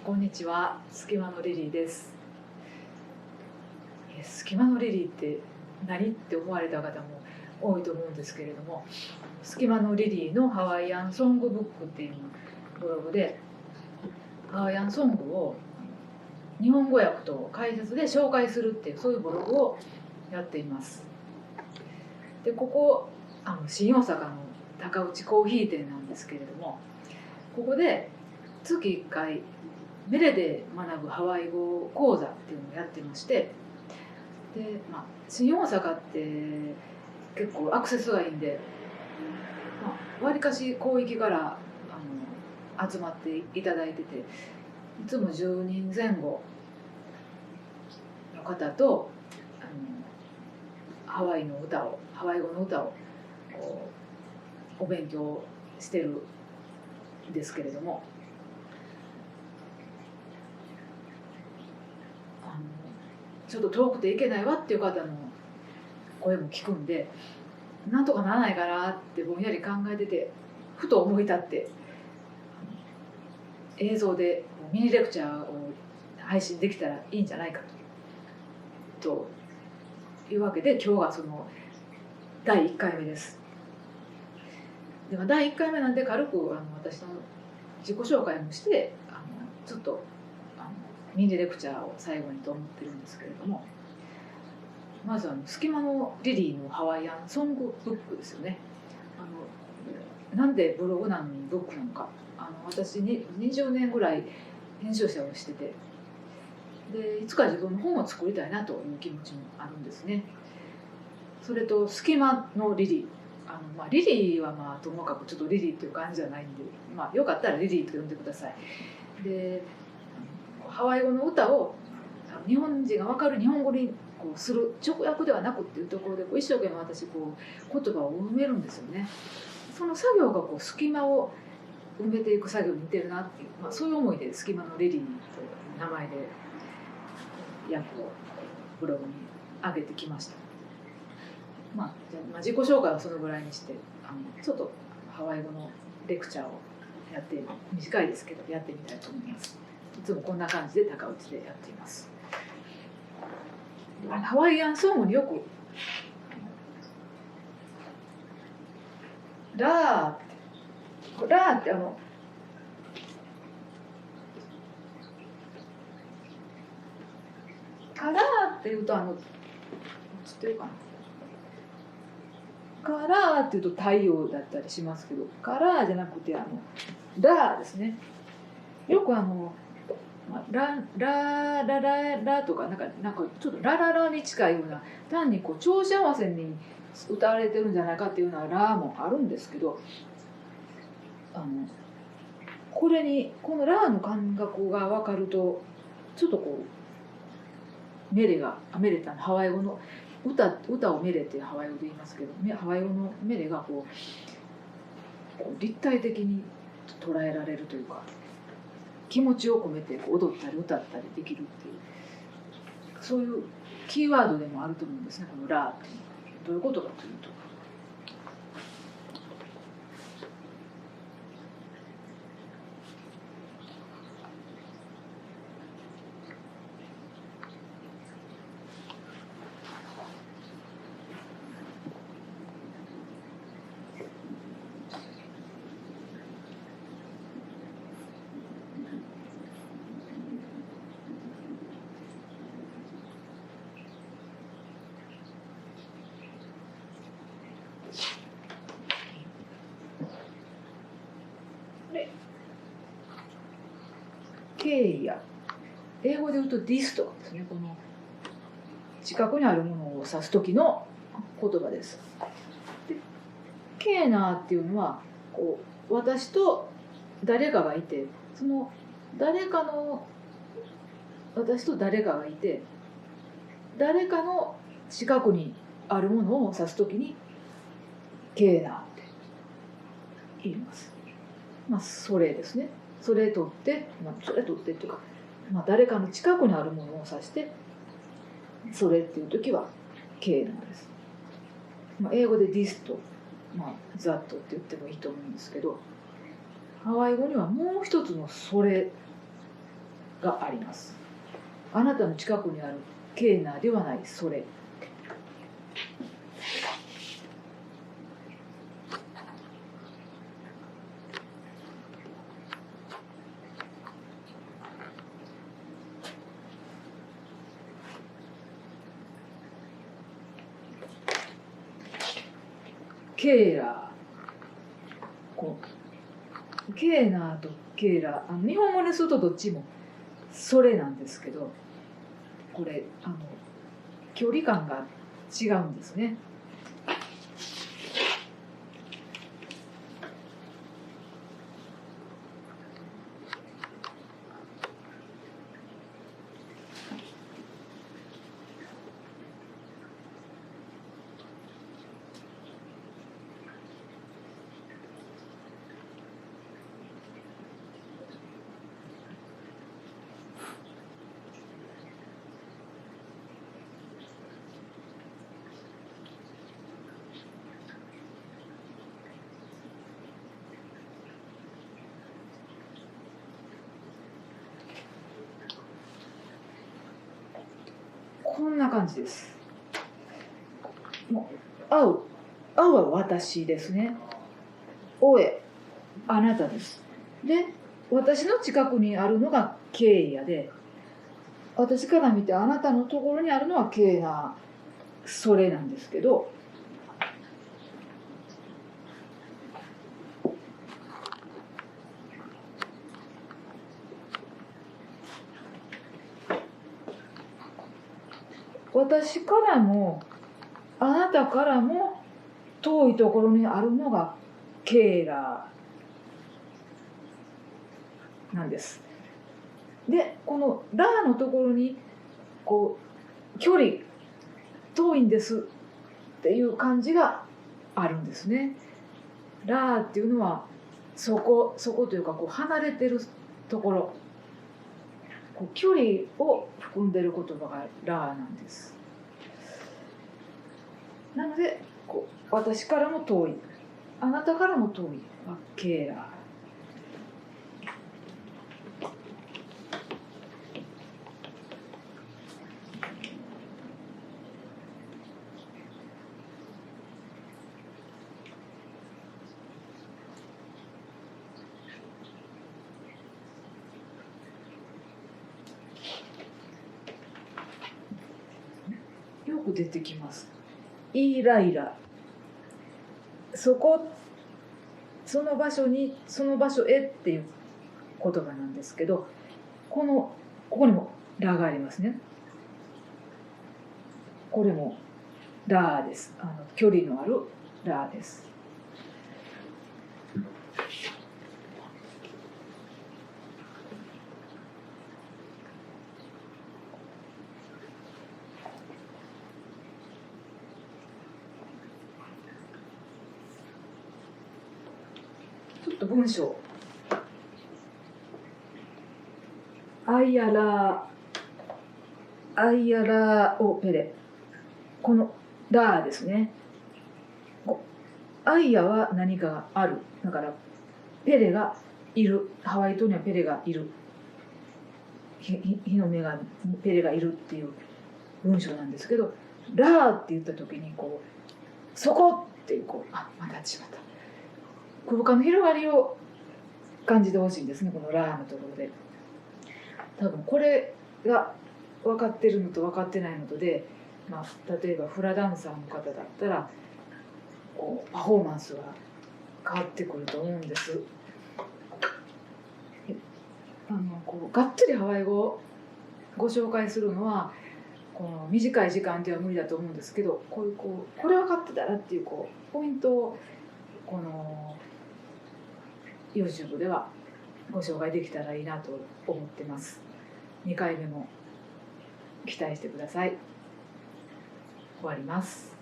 こんにちは、隙間のリリーです。隙間のリリーって何って思われた方も多いと思うんですけれども、隙間のリリーのハワイアンソングブックっていうブログで、ハワイアンソングを日本語訳と解説で紹介するっていう、そういうブログをやっています。で、ここ新大阪の高内コーヒー店なんですけれども、ここで月1回メレで学ぶハワイ語講座っていうのをやってまして、で、新大阪って結構アクセスがいいんで、わりかし広域から集まっていただいてて、いつも10人前後の方とハワイ語の歌をお勉強してるんですけれども、ちょっと遠くて行けないわっていう方の声も聞くんで、なんとかならないかなってぼんやり考えてて、ふと思い立って映像でミニレクチャーを配信できたらいいんじゃないかというわけで、今日はその第1回目です。でも第1回目なんで軽く私の自己紹介もしてちょっとミニレクチャーを最後にと思ってるんですけれども、まず隙間のリリーのハワイアンソングブックですよね。なんでブログなのにブックなのか。私に20年ぐらい編集者をしてて、でいつか自分の本を作りたいなという気持ちもあるんですね。それと隙間のリリー、リリーはともかくちょっとリリーっていう感じじゃないんで、よかったらリリーと呼んでください。でハワイ語の歌を日本人が分かる日本語にする直訳ではなくっていうところで一生懸命私言葉を埋めるんですよね。その作業が隙間を埋めていく作業に似てるなっていう、そういう思いで隙間のリリーという名前で訳をブログに上げてきました。じゃあ自己紹介はそのぐらいにして、ちょっとハワイ語のレクチャーをやって短いですけどやってみたいと思います。いつもこんな感じで高内でやっています。ハワイアンソングによくラーってカラーっていうとつってるかな、カラーっていうと太陽だったりしますけど、カラーじゃなくてラーですね。よくラララララとかなんかちょっとラララに近いような、単に調子合わせに歌われてるんじゃないかっていうようなラもあるんですけど、このラの感覚が分かると、ちょっとメレってハワイ語の歌をメレってハワイ語で言いますけど、ハワイ語のメレが立体的に捉えられるというか、気持ちを込めて踊ったり歌ったりできるっていう、そういうキーワードでもあると思うんですね。このラーってどういうことかというと、ケイヤ、英語で言うとディスとかですね、この近くにあるものを指す時の言葉です。でケーナーっていうのは私と誰かがいて、その私と誰かがいて、誰かの近くにあるものを指す時にケーナーって言います。それですね。それ取ってっていうか、誰かの近くにあるものを指してそれっていう時はケーナーです。英語でディスと、ザットって言ってもいいと思うんですけど、ハワイ語にはもう一つのそれがあります。あなたの近くにあるケーナではないそれ。ケーラー、ケーナーとケーラー、日本語にするとどっちもそれなんですけど、これ距離感が違うんですね。こんな感じです。もう青は私ですね。おえ、あなたです。で、私の近くにあるのがケイヤで、私から見てあなたのところにあるのはケイナ、それなんですけど、私からもあなたからも遠いところにあるのがケーラーなんです。で、このラーのところに距離遠いんですっていう感じがあるんですね。ラーっていうのはそこというか離れてるところ、距離を含んでる言葉がラーなんです。なので私からも遠い、あなたからも遠いはケーラー。よく出てきます。イライラ。その場所に、その場所へっていう言葉なんですけど、ここにもラがありますね。これもラです。距離のあるラです。ちょっと文章。アイヤラーオペレ。このラーですね。アイヤは何かがある。だからペレがいる。ハワイ島にはペレがいる。日の目がペレがいるっていう文章なんですけど、ラーって言った時にそこっていうまた違った。空間の広がりを感じてほしいんですね、このラーのところで。多分これが分かってるのと分かってないのとで、例えばフラダンサーの方だったらパフォーマンスが変わってくると思うんです。がっつりハワイ語をご紹介するのはこの短い時間では無理だと思うんですけど、これ分かってたらっていうポイントをこの YouTube ではご紹介できたらいいなと思ってます。2回目も期待してください。終わります。